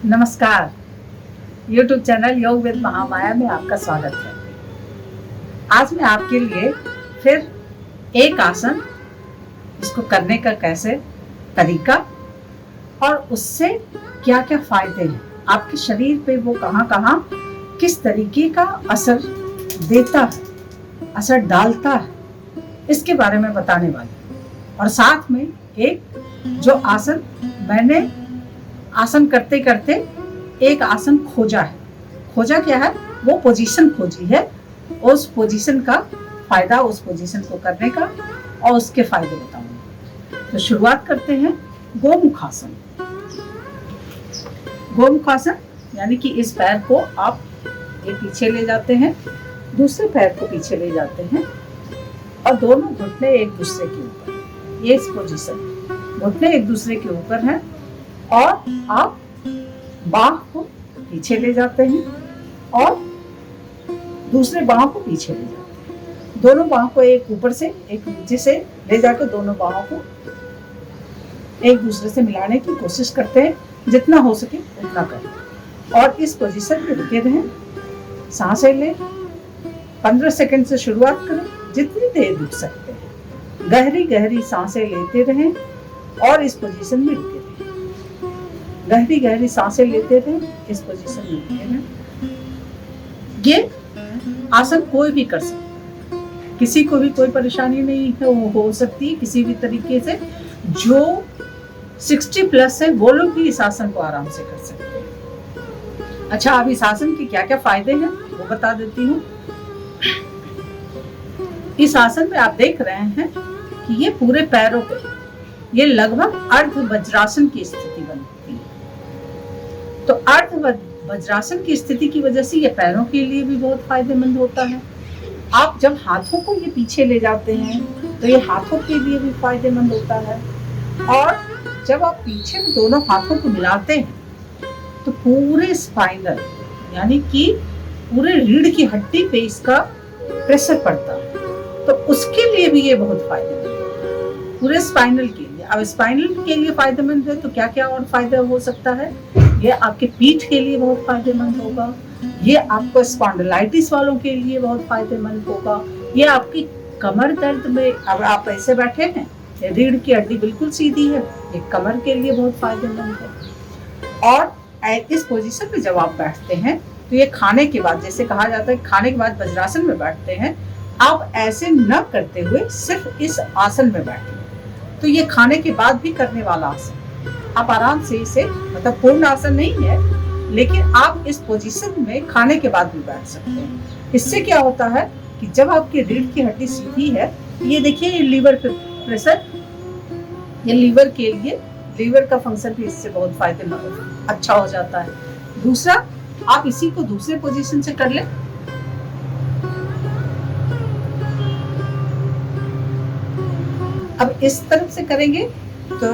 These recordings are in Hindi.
नमस्कार। YouTube चैनल योग विद महामाया में आपका स्वागत है। आज मैं आपके लिए फिर एक आसन, इसको करने का कैसे तरीका और उससे क्या क्या फायदे हैं, आपके शरीर पे वो कहाँ कहाँ किस तरीके का असर देता है, असर डालता है, इसके बारे में बताने वाली हूँ। और साथ में एक जो आसन मैंने आसन करते करते एक आसन खोजा है, खोजा क्या है, वो पोजीशन खोजी है, उस पोजीशन का फायदा, उस पोजीशन को करने का और उसके फायदे बताऊंगी। तो शुरुआत करते हैं गोमुखासन। गोमुखासन यानी कि इस पैर को आप ये पीछे ले जाते हैं, दूसरे पैर को पीछे ले जाते हैं और दोनों घुटने एक दूसरे के ऊपर, ये इस पोजीशन, घुटने एक दूसरे के ऊपर हैं और आप बाह को पीछे ले जाते हैं और दूसरे बाह को पीछे ले जाते हैं। दोनों बाह को एक ऊपर से एक नीचे से ले जाकर दोनों बाहों को एक दूसरे से मिलाने की कोशिश करते हैं, जितना हो सके उतना करें और इस पोजीशन में रुके रहें। सांसें लें, 15 सेकंड से शुरुआत करें, जितनी देर रुक सकते हैं। गहरी गहरी सांसें लेते रहें और इस पोजीशन में रुके रहें। गहरी गहरी सांसें लेते रहें, इस पोजीशन में रुके रहें। ये आसन कोई भी कर सकता है, किसी को भी कोई परेशानी नहीं है, वो हो सकती है किसी भी तरीके से। जो 60 प्लस है वो लोग भी इस आसन को आराम से कर सकते हैं। अच्छा, अब इस आसन के क्या क्या फायदे हैं वो बता देती हूँ। इस आसन में आप देख रहे हैं कि ये पूरे पैरों पे, ये लगभग अर्ध वज्रासन की स्थिति बनती है। तो अर्ध वज्रासन की स्थिति की वजह से ये पैरों के लिए भी बहुत फायदेमंद होता है। आप जब हाथों को ये पीछे ले जाते हैं तो ये हाथों के लिए भी फायदेमंद होता है और जब आप पीछे में दोनों हाथों को मिलाते हैं तो पूरे स्पाइनल यानी कि पूरे रीढ़ की हड्डी पे इसका प्रेशर पड़ता है, तो उसके लिए भी ये बहुत फायदेमंद है, पूरे स्पाइनल के लिए। अब स्पाइनल के लिए फायदेमंद है तो क्या क्या और फायदा हो सकता है। ये आपके पीठ के लिए बहुत फायदेमंद होगा, ये आपको स्पॉन्डिलाइटिस वालों के लिए बहुत फायदेमंद होगा, ये आपकी कमर दर्द में, अब आप ऐसे बैठे हैं, रीढ़ की हड्डी बिल्कुल सीधी है, ये कमर के लिए बहुत फायदेमंद है। और इस पोजीशन में जब आप बैठते हैं तो ये खाने के बाद, जैसे कहा जाता है खाने के बाद वज्रासन में बैठते हैं, आप ऐसे न करते हुए सिर्फ इस आसन में बैठे, तो ये खाने के बाद भी करने वाला आसन, आप आराम से इसे, मतलब पूर्ण आसन नहीं है लेकिन आप इस पोजीशन में खाने के बाद भी बैठ सकते हैं। इससे क्या होता है कि जब आपकी रीढ़ की हड्डी सीधी है, ये देखिए ये लीवर पे प्रेशर, ये लीवर के लिए, लीवर का फंक्शन भी इससे बहुत फायदेमंद अच्छा हो जाता है। दूसरा, आप इसी को दूसरे पोजीशन से कर लें। अब इस तरफ से करेंगे तो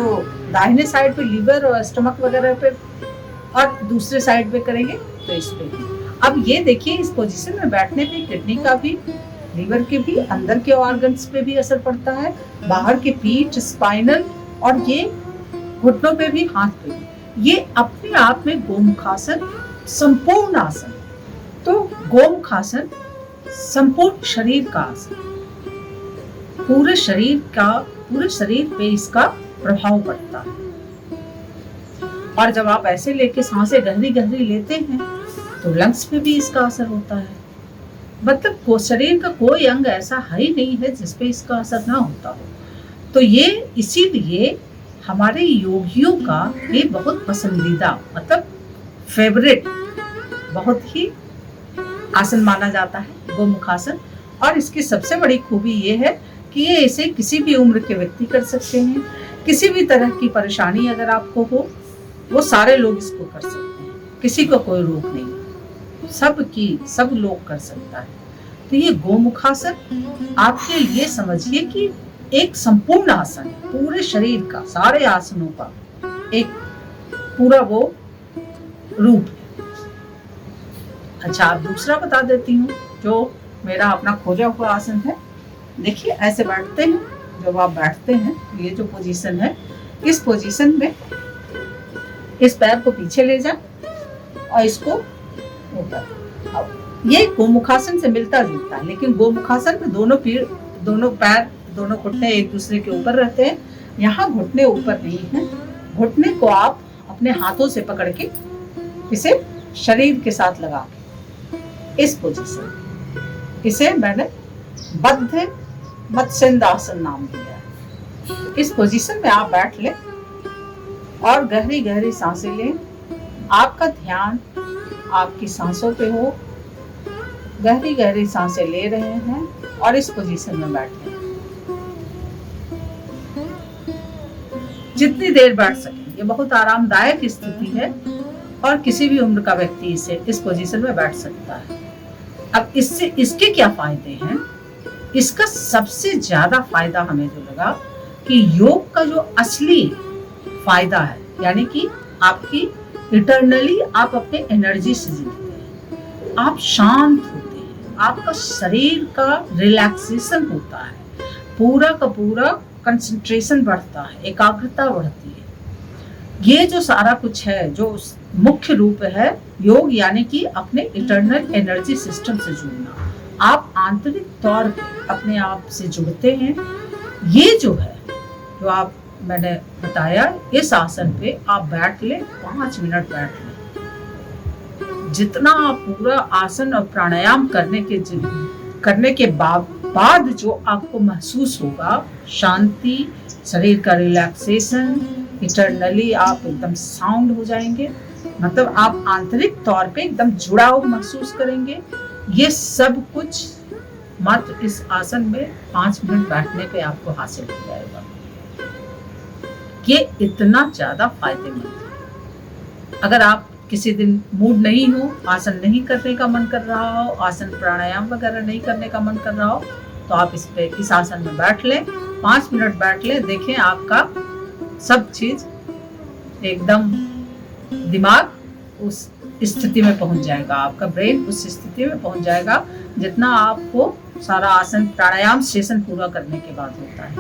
दाहिने साइड पे लीवर और स्टमक वगैरह पे, और दूसरे साइड पे करेंगे तो इस पे। अब ये देखिए इस पोजीशन में बैठने पे किडनी का भी, लीवर के भी, अंदर के ऑर्गन्स पे भी असर पड़ता है, बाहर के पीठ, स्पाइनल और ये घुटनों पे भी, हाथ पे भी। ये अपने आप में गोमुखासन संपूर्ण आसन। तो गोमुखासन संपूर्ण शरीर का आसन, पूरे शरीर का, पूरे शरीर पे इसका प्रभाव पड़ता है। और जब आप ऐसे लेके सांसें गहरी गहरी लेते हैं तो लंग्स पे भी इसका असर होता है। मतलब शरीर का कोई अंग ऐसा है ही नहीं है जिसपे इसका असर ना होता हो। तो ये इसीलिए हमारे योगियों का ये बहुत पसंदीदा, मतलब फेवरेट, बहुत ही आसन माना जाता है गोमुखासन। और इसकी सबसे बड़ी खूबी ये है कि ये इसे किसी भी उम्र के व्यक्ति कर सकते हैं। किसी भी तरह की परेशानी अगर आपको हो, वो सारे लोग इसको कर सकते हैं, किसी को कोई रोक नहीं, सब लोग कर सकता है। तो ये गोमुखासन आपके लिए समझिए कि एक संपूर्ण आसन है, पूरे शरीर का, सारे आसनों का एक पूरा वो रूप है। अच्छा, आप दूसरा बता देती हूँ जो मेरा अपना खोजा हुआ आसन है। देखिए ऐसे बैठते हैं, जब आप बैठते हैं तो ये जो पोजीशन है, इस पोजीशन में इस पैर को पीछे ले जा और इसको ऊपर। अब ये गोमुखासन से मिलता जुलता है, लेकिन गोमुखासन में दोनों पैर, दोनों घुटने एक दूसरे के ऊपर रहते हैं। यहाँ घुटने ऊपर नहीं है। घुटने को आप अपने हाथों से पकड़ के इसे शरीर के साथ लगा के इस पोजीशन, इसे मैंने बद्ध मत्स्येंद्रासन नाम दिया है। इस पोजीशन में आप बैठ लें और गहरी गहरी सांसें लें। आपका ध्यान आपकी सांसों पे हो। गहरी गहरी सांसें ले रहे हैं और इस पोजीशन में बैठे हैं जितनी देर बैठ सके। ये बहुत आरामदायक स्थिति है और किसी भी उम्र का व्यक्ति इसे इस पोजीशन में बैठ सकता है। अब इसके क्या फायदे हैं? इसका सबसे ज्यादा फायदा हमें जो लगा कि योग का जो असली फायदा है, यानी कि आपकी इटरनली आप अपने एनर्जी से जुड़ते हैं, आप शांत होते हैं, आपका शरीर का रिलैक्सेशन होता है, पूरा का पूरा कंसंट्रेशन बढ़ता है, एकाग्रता बढ़ती है। ये जो सारा कुछ है, जो मुख्य रूप है योग, यानी कि अपने इंटरनल एनर्जी सिस्टम से जुड़ना। आप आंतरिक तौर पे अपने आप से जुड़ते हैं। ये जो है, जो आप मैंने बताया, इस आसन पे आप बैठ ले, 5 मिनट बैठ ले। जितना आप पूरा आसन और प्राणायाम करने के बाद जो आपको महसूस होगा, शांति, शरीर का रिलैक्सेशन, इंटरनली आप एकदम साउंड हो जाएंगे, मतलब आप आंतरिक तौर पे एकदम जुड़ाव महसूस करेंगे। ये सब कुछ मात्र इस आसन में 5 मिनट बैठने पे आपको हासिल हो जाएगा। ये इतना ज्यादा फायदेमंद है। अगर आप किसी दिन मूड नहीं हो, आसन नहीं करने का मन कर रहा हो, आसन प्राणायाम वगैरह नहीं करने का मन कर रहा हो, तो आप इस आसन में बैठ लें, 5 मिनट बैठ लें। देखें आपका सब चीज एकदम, दिमाग उस स्थिति में पहुंच जाएगा, आपका ब्रेन उस स्थिति में पहुंच जाएगा जितना आपको सारा आसन प्राणायाम सेशन पूरा करने के बाद होता है।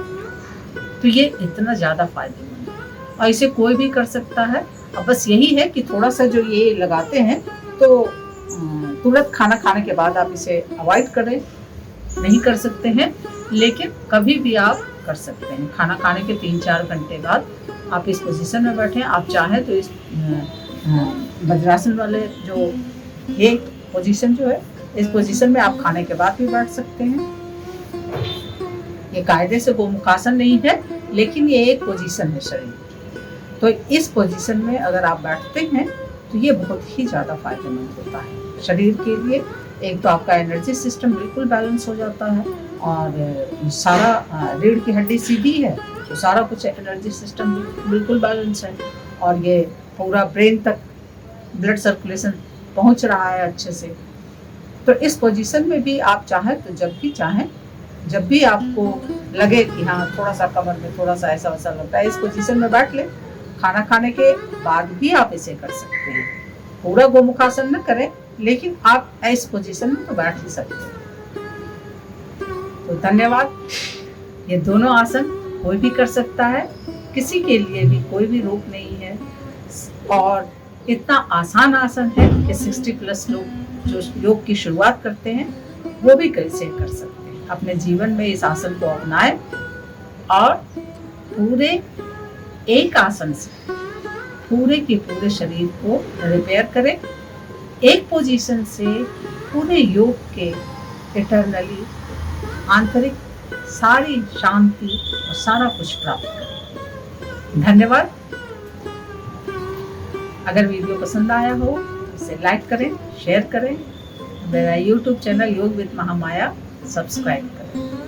तो ये इतना ज्यादा फायदेमंद है और इसे कोई भी कर सकता है। अब बस यही है कि थोड़ा सा जो ये लगाते हैं, तो तुरंत खाना खाने के बाद आप इसे अवॉइड करें, नहीं कर सकते हैं, लेकिन कभी भी आप कर सकते हैं। खाना खाने के 3-4 घंटे बाद आप इस पोजीशन में बैठें। आप चाहें तो इस वज्रासन वाले जो ये पोजीशन जो है, इस पोजीशन में आप खाने के बाद भी बैठ सकते हैं। ये कायदे से गोमुखासन नहीं है, लेकिन ये एक पोजीशन है शरीर। तो इस पोजीशन में अगर आप बैठते हैं तो ये बहुत ही ज़्यादा फायदेमंद होता है शरीर के लिए। एक तो आपका एनर्जी सिस्टम बिल्कुल बैलेंस हो जाता है और सारा रीढ़ की हड्डी सीधी है, तो सारा कुछ एनर्जी सिस्टम बिल्कुल बैलेंस है और ये पूरा ब्रेन तक ब्लड सर्कुलेशन पहुंच रहा है अच्छे से। तो इस पोजीशन में भी आप चाहें तो जब भी आपको लगे कि हाँ थोड़ा सा कमर में थोड़ा सा ऐसा वैसा लगता है, इस पोजीशन में बैठ ले। खाना खाने के बाद भी आप इसे कर सकते हैं। पूरा गोमुखासन न करें, लेकिन आप इस पोजीशन में तो बैठ ही सकते हैं। तो धन्यवाद। ये दोनों आसन कोई भी कर सकता है, किसी के लिए भी कोई भी रोक नहीं है और इतना आसान आसन है कि 60+ लोग जो योग की शुरुआत करते हैं वो भी कैसे कर सकते हैं। अपने जीवन में इस आसन को अपनाएं और पूरे एक आसन से पूरे के पूरे शरीर को रिपेयर करें। एक पोजीशन से पूरे योग के इटरनली आंतरिक सारी शांति और सारा कुछ प्राप्त करें। धन्यवाद। अगर वीडियो पसंद आया हो तो इसे लाइक करें, शेयर करें। मेरा YouTube चैनल योग विद महामाया सब्सक्राइब करें।